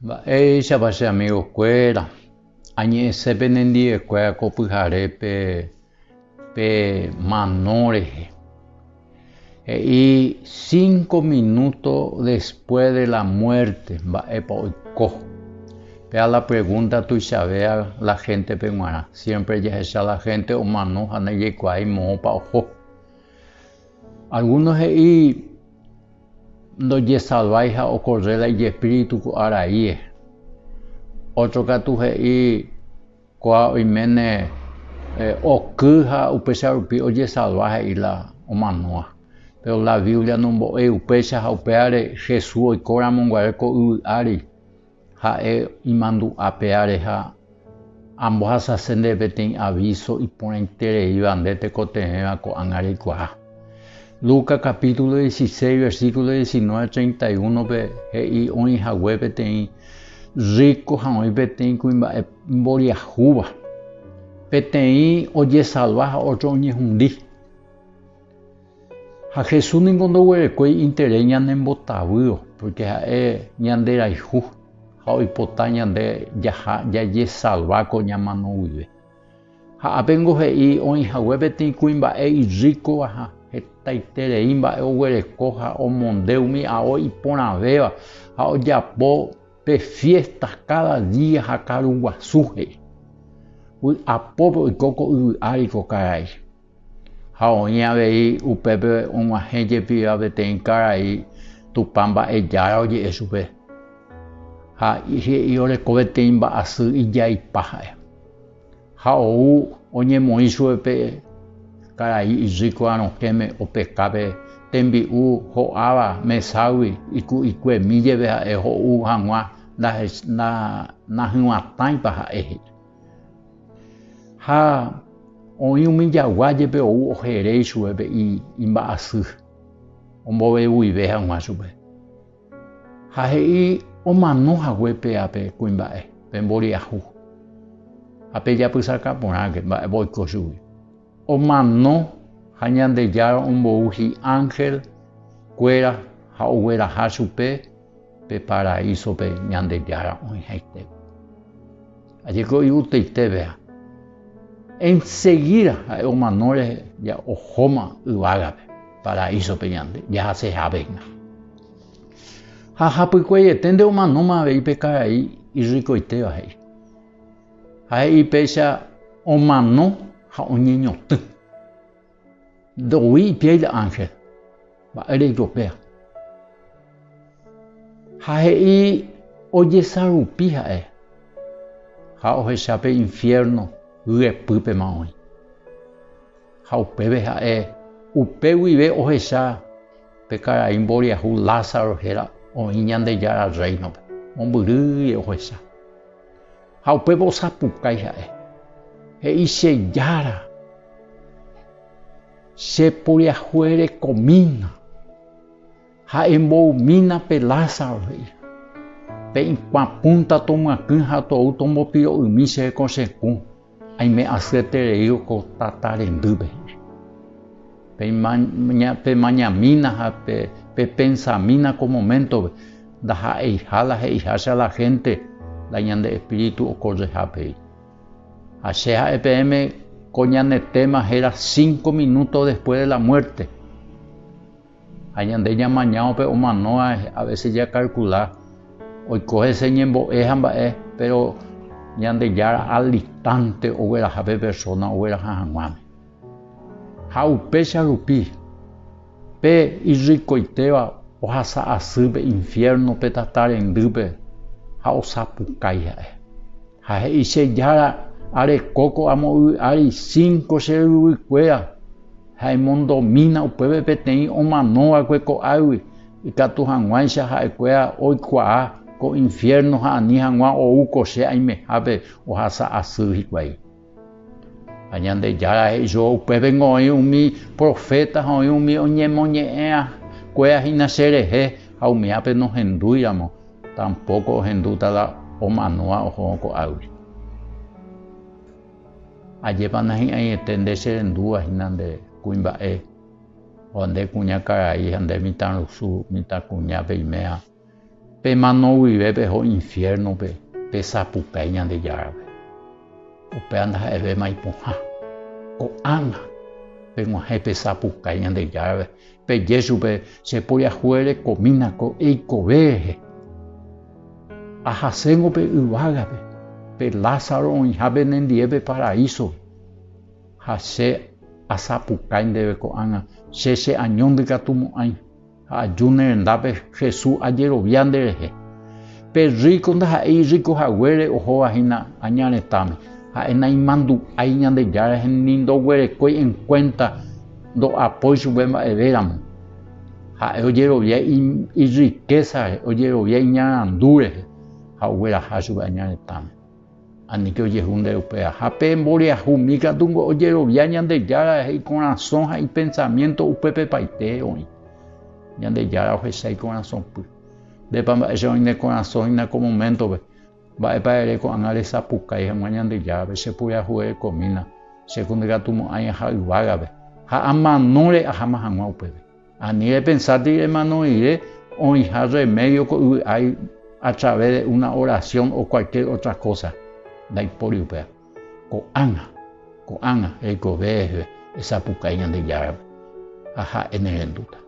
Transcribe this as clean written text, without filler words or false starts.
Mba'éichapa che amigo kuéra añe'ẽsépe nendive ko pyhare pe manó rehe. He'i 5 minutos después de la muerte mba'épa oiko. Pea la pregunta tuichavea la gente peguara. Siempre jahecha la gente omano ha ndaijekuái moõpa oho. Algunos he'i ndojesalvái ha okorréla ijespíritu ko araíe. Otro katu he'i koa oiméne oky ha upéicha rupi ojesalva he'i la omanóa. Pero la Biblia nombo'e upéicha ha upévare Jesús oikóramonguare ko yvy ári ha'e imandu'ápe ha ambohasase nde peteĩ aviso iporãitereíva nde tekotevẽva ko'ág̃a reikuaa. Lucas capítulo 16 versículo 19-31 pe he'i oĩhague peteĩ rico ha oĩ peteĩ kuimba'e mboriahúva. Peteĩ ojesalva ha otro oñehũndi. Ha Jesús niko ndoguerekói interés ñanembotavýo porque ha'e ñande rayhu ha oipota ñande jaha jajesalva ko ñamano guive. Ha ápengo he'i oĩhague peteĩ kuimba'e irríkova ha hetaiterei mba'e oguereko ha omonde umi ao iporãvéva ha ojapo pe fiesta cada día ha karuguasu he'i. Apópe oiko ko yvy ári ko karai. Ha oĩ avei upépe og̃uahẽ jepiva peteĩ karai Tupã mba'ejára oje'e chupe. Ha he'i oreko peteĩ mba'asy ijaipa ha'e. Ha ou oñemoĩ chupe pe karai irríkova rokẽme opekape tembi'u ho'áva meságui iku'ikuemíjepe ha'e ho'u hag̃ua nahyvãtãipa ha'e. Ha oĩ umi jagua jepe ou oheréi chupe imba'asy ombovevuyve hag̃ua chupe. Ha he'i omanohague peape kuimba'e pe mboriahu. Ha pejapysakaporãke mba'épa oiko chugui. Omano ha Ñandejára ombou hi'ángel kuéra ha ogueraha chupe pe paraísope Ñandejára oĩhaite. Ajeko yvytuitevea. Enseguida ha'e omano rehe ya ohóma yvágape paraísope ñande jahasehávenga. Ha hapykueiete nde omanóma avei pe karai irrikoitéva he'i. Ha he'i péicha omano ha oñeñotỹ. Ndoúi ipiái la ángel mba'e reikopea. Ha he'i ojesarupi ha'e ha ohecha pe infierno yepýpema oĩ. Ha upépe ha'e upe guive ohecha pe karai mboriahu Lázaro héra oĩ Ñandejára reinope mombyrýi ohecha. Ha upépe osapukái ha'e. He'i che jára cheporiahu erekomína ha emboumína pe Lázaro he'i. Pe ikuapũta tomyakỹ ha tou tombopiro'ymi cheko chekũ aime asyeterei ko tata rendýpe. Pe mañamína ha pe pensamína ko momentope ndaha'eiha he'ihácha la gente la ñande espíritu okorrehápe. Ha che ha'e peẽme ko ñanetéma héra 5 minutos después de la muerte. Ha ñande ñamañáope omanoa a veces ya calcula oiko hese ñembo'e ha mba'e pero Ñandejára al instante ogueraha pe persona ogueraha hag̃uáme. Ha upéicha rupi pe irrikoitéva ohasa asy pe infierno pe tata rendýpe ha osapukái ha'e. Ha he'i che jára arekóko amo yvy ári 5 che yvykuéra ha emondomína upépe peteĩ omanóvakue ko'águi ikatu hag̃uáicha ha'ekuéra oikuaa ko infierno ha ani hag̃ua ouko che aimehápe ohasa asy hikuái. Ha Ñandejára he'icho upépengo oĩ umi profeta ha oĩ umi oñemoñe'ẽa kuéahína cherehe ha umiápe nohendúiramo tampoco ohendúta la omanóa oho ko'águi. Ajépa nahi'ãiete nde cherendúvahína nde kuimba'e o nde kuña karai ha nde mitãrusu mitãkuña peimea. pe mano vive pe ho infierno pe sapukai ñande járape. Upe anda ha'eve maipohã. Ko'ág̃a pe g̃uahẽ pe sapukai ñande járape. Pe Jésupe cheporiahuére komínako eikove rehe. Ahaséngo pe yvágape. Pe Lázaro oĩha penendie pe paraíso. Ha che asapukai ndéve ko'ág̃a. Che añondykatumo'ãi. Ha aju nerendápe Jesús ajerovia nderehe. Pe rico ndaha'éi rikohaguére ohovahína añaretãme. Ha'éna imandu'ái ñande jára ni ndoguerekói en cuenta ndo'apói chupe mba'evéramo. Ha'e ojerovia iriqueza, ojerovia iñarandúre ha ogueraha chupe añaretãme. Anike ojehu ndeupea. Ha pe mboriahumi katungo ojerovia ñande jára icorazón ha ipensamiento upépe paite oĩ. Ñande jára ohechái corazón py. Dépa mba'e che oine corazón inako momentope. Mba'épa ere ko'ág̃a resapukai hag̃ua ñande járape cheporiahuére komína chekundykatumo'ãi aha yvágape. Ha amanóre aháma hag̃ua upépe. Ani repensati remanoire oĩha remedio ko yvy'ái a través de una oración o cualquier otra cosa. Ndaipóri upéva. Ko'ág̃a reikove esapukai ñande járape. Ha ha'e nerenduta.